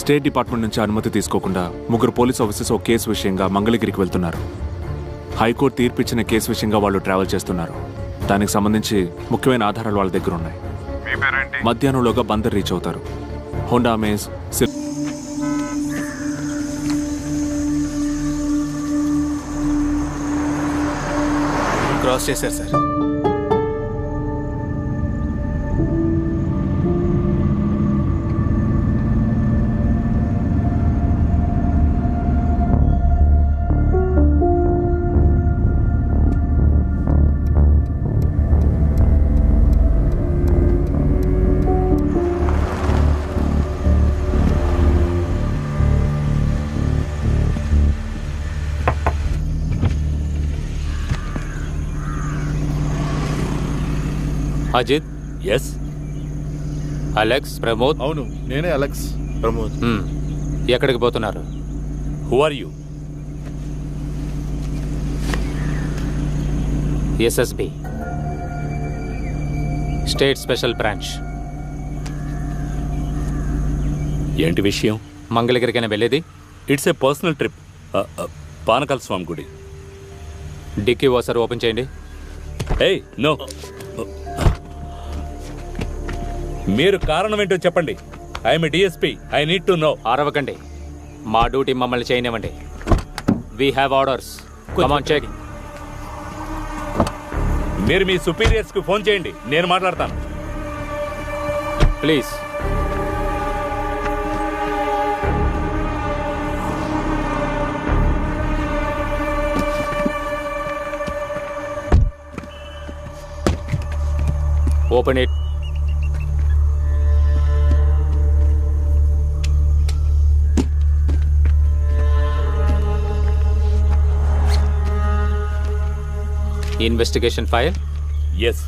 State department నుంచి అనుమతి తీసుకోకుండా ముగ్గురు పోలీస్ ఆఫీసర్స్ ఓ కేసు విషయంగా మంగళగిరికి వెళ్తున్నారు. హైకోర్టు తీర్పు ఇచ్చిన కేసు విషయంగా వాళ్ళు ట్రావెల్ చేస్తున్నారు. దానికి సంబంధించి ముఖ్యమైన ఆధారాలు వాళ్ళ దగ్గర ఉన్నాయి. మధ్యాహ్నంలోగా బందర్ రీచ్ అవుతారు. హోండా అమేజ్ క్రాస్ చేశారు sir. Ajit. Yes. Alex, Pramod. అవును, నేనే అలెక్స్. ప్రమోద్. ఎక్కడికి పోతున్నారు? Who are you? SSB, state special branch. ఏంటి విషయం? మంగళగిరికైనా వెళ్ళేది? It's a personal trip. Panakala Swamy గుడి. డిక్కీ ఓసారి ఓపెన్ చేయండి. ఏయ్, నో. మీరు కారణం ఏంటో చెప్పండి. I'm DSP. I need to know. అరవకండి. మా డ్యూటీ మమ్మల్ని చేయనివ్వండి. We have orders. Come on, check. మీరు మీ సుపీరియర్స్ కి ఫోన్ చేయండి, నేను మాట్లాడతాను. Please. Open it. Investigation file. Yes.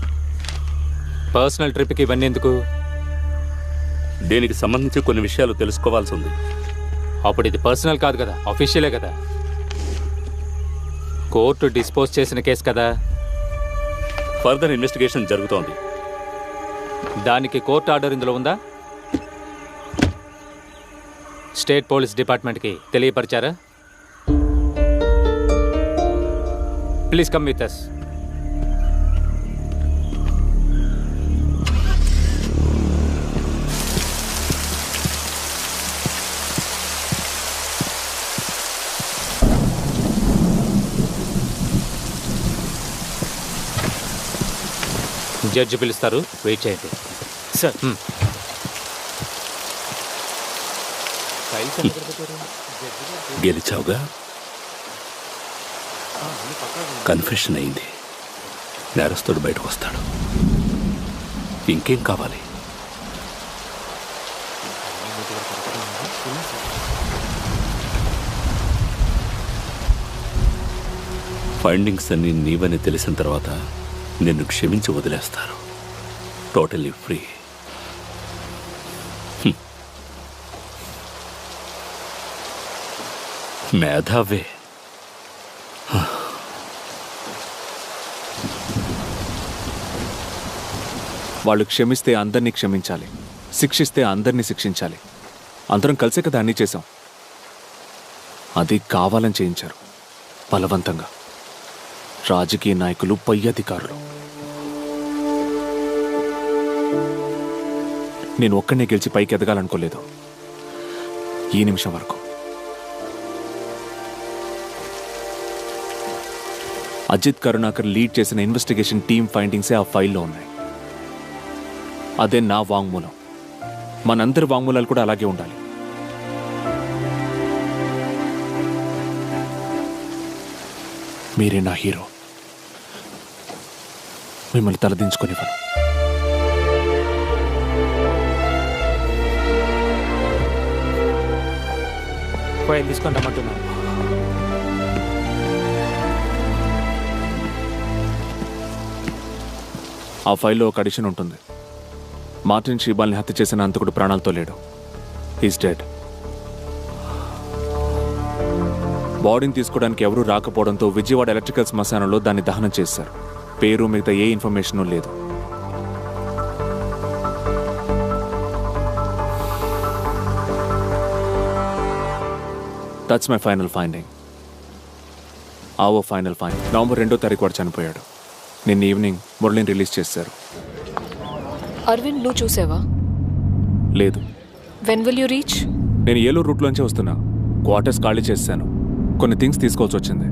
Personal ట్రిప్కి ఇవన్నీ ఎందుకు? దీనికి సంబంధించి కొన్ని విషయాలు తెలుసుకోవాల్సి ఉంది. అప్పుడు ఇది పర్సనల్ కాదు కదా, అఫీషియలే కదా. కోర్టు డిస్పోజ్ చేసిన కేసు కదా. ఫర్దర్ ఇన్వెస్టిగేషన్ జరుగుతోంది. దానికి కోర్టు ఆర్డర్ ఇందులో ఉందా? స్టేట్ పోలీస్ డిపార్ట్మెంట్కి తెలియపరిచారా? Please come with us. Judge పిలుస్తారు, వెయిట్ చేయండి. సార్. గెలిచావుగా. కన్ఫెషన్ అయింది. నేరస్తుడు బయటకు వస్తాడు. ఇంకేం కావాలి? ఫైండింగ్స్ అన్ని నీవని తెలిసిన తర్వాత నిన్ను క్షమించి వదిలేస్తారు. Totally free. మేధావే. వాళ్ళు క్షమిస్తే అందరినీ క్షమించాలి, శిక్షిస్తే అందరినీ శిక్షించాలి. అందరం కలిసే కదా అన్నీ చేశాం. అది కావాలని చేయించారు, బలవంతంగా. రాజకీయ నాయకులు, పై అధికారులు. నేను ఒక్కనే గెలిచి పైకి ఎదగాలనుకోలేదు ఈ నిమిషం వరకు. అజిత్ కరుణాకర్ లీడ్ చేసిన ఇన్వెస్టిగేషన్ టీమ్ ఫైండింగ్సే ఆ ఫైల్లో ఉన్నాయి. అదే నా వాంగ్మూలం. మనందరి వాంగ్మూలాలు కూడా అలాగే ఉండాలి. మీరే నా హీరో. మిమ్మల్ని తలదించుకొనివ్వను. ఫైల్ తీసుకొని రమ్మంటున్నాను. ఆ ఫైల్లో ఒక అడిషన్ ఉంటుంది. మార్టిన్ షీబాల్ని హత్య చేసిన అంతకుడు ప్రాణాలతో లేడు. He's dead. బాడీని తీసుకోవడానికి ఎవరూ రాకపోవడంతో విజయవాడ ఎలక్ట్రికల్ శ్మశానంలో దాన్ని దహనం చేశారు. పేరు, మిగతా ఏ ఇన్ఫర్మేషను లేదు. That's my final finding. ఆవో ఫైనల్ ఫైండ్. నవంబర్ 2వ తారీఖు వాడు చనిపోయాడు. నిన్న ఈవినింగ్ మురళిని రిలీజ్ చేశారు. అరవింద్ నువ్వు చూసావా? లేదు. When will you reach? నేను ఏలూరు రూట్లోంచే వస్తున్నా. క్వార్టర్స్ ఖాళీ చేశాను. కొన్ని థింగ్స్ తీసుకోవాల్సి వచ్చింది.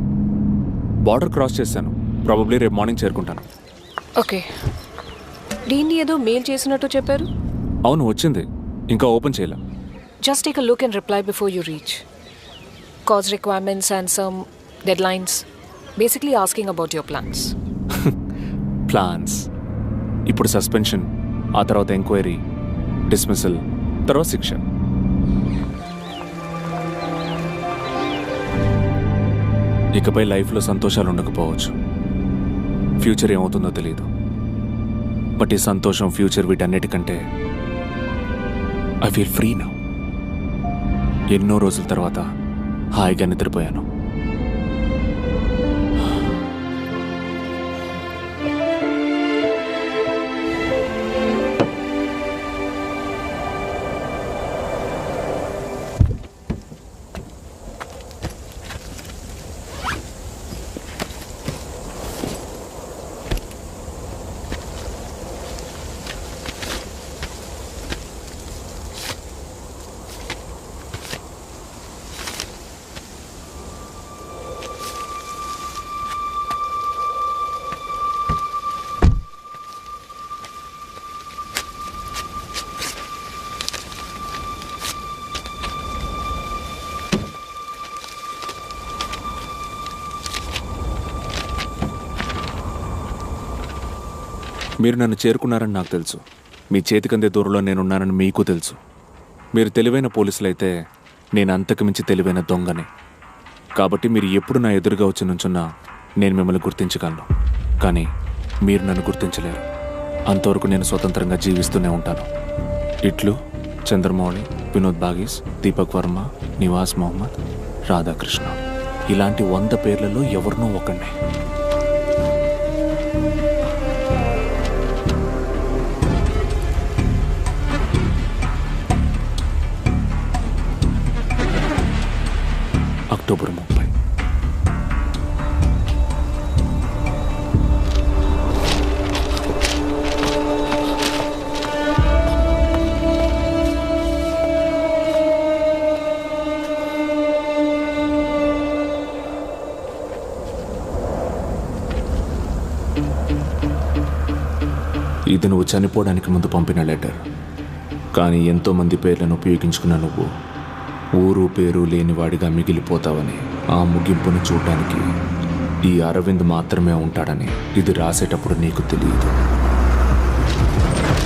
బార్డర్ క్రాస్ చేశాను. ప్రాబబ్లీ రేపు మార్నింగ్ చేరుకుంటాను. ఓకే. దీన్ని ఏదో మెయిల్ చేసినట్టు చెప్పారు. అవును, వచ్చింది. ఇంకా ఓపెన్ చేయలే. Just take a look and reply before you reach. Cause requirements and some deadlines. Basically asking about your plans. Plans. ఇప్పుడు సస్పెన్షన్, ఆ తర్వాత ఎంక్వైరీ, డిస్మిసల్, తర్వాత శిక్ష. ఇకపై లైఫ్లో సంతోషాలు ఉండకపోవచ్చు. ఫ్యూచర్ ఏమవుతుందో తెలియదు. బట్ ఈ సంతోషం, ఫ్యూచర్, వీటన్నిటికంటే ఐ ఫీల్ ఫ్రీ నౌ. ఎన్నో రోజుల తర్వాత హాయిగా నిద్రపోయాను. మీరు నన్ను చేరుకున్నారని నాకు తెలుసు. మీ చేతికందే దూరంలో నేనున్నానని మీకు తెలుసు. మీరు తెలివైన పోలీసులైతే నేను అంతకు మించి తెలివైన దొంగని. కాబట్టి మీరు ఎప్పుడు నా ఎదురుగా వచ్చి నుంచున్నా నేను మిమ్మల్ని గుర్తించగలను. కానీ మీరు నన్ను గుర్తించలేరు. అంతవరకు నేను స్వతంత్రంగా జీవిస్తూనే ఉంటాను. ఇట్లు చంద్రమౌళి, వినోద్ బాగీస్, దీపక్ వర్మ, నివాస్ మొహమ్మద్, రాధాకృష్ణ. ఇలాంటి 100 పేర్లలో ఎవరినో ఒకడిని. అక్టోబర్ 30. ఇది నువ్వు చనిపోవడానికి ముందు పంపిన లెటర్. కానీ ఎంతోమంది పేర్లను ఉపయోగించుకున్న నువ్వు ఊరు పేరు లేనివాడిగా మిగిలిపోతావని, ఆ ముగింపును చూడడానికి ఈ అరవింద్ మాత్రమే ఉంటాడని ఇది రాసేటప్పుడు నీకు తెలియదు.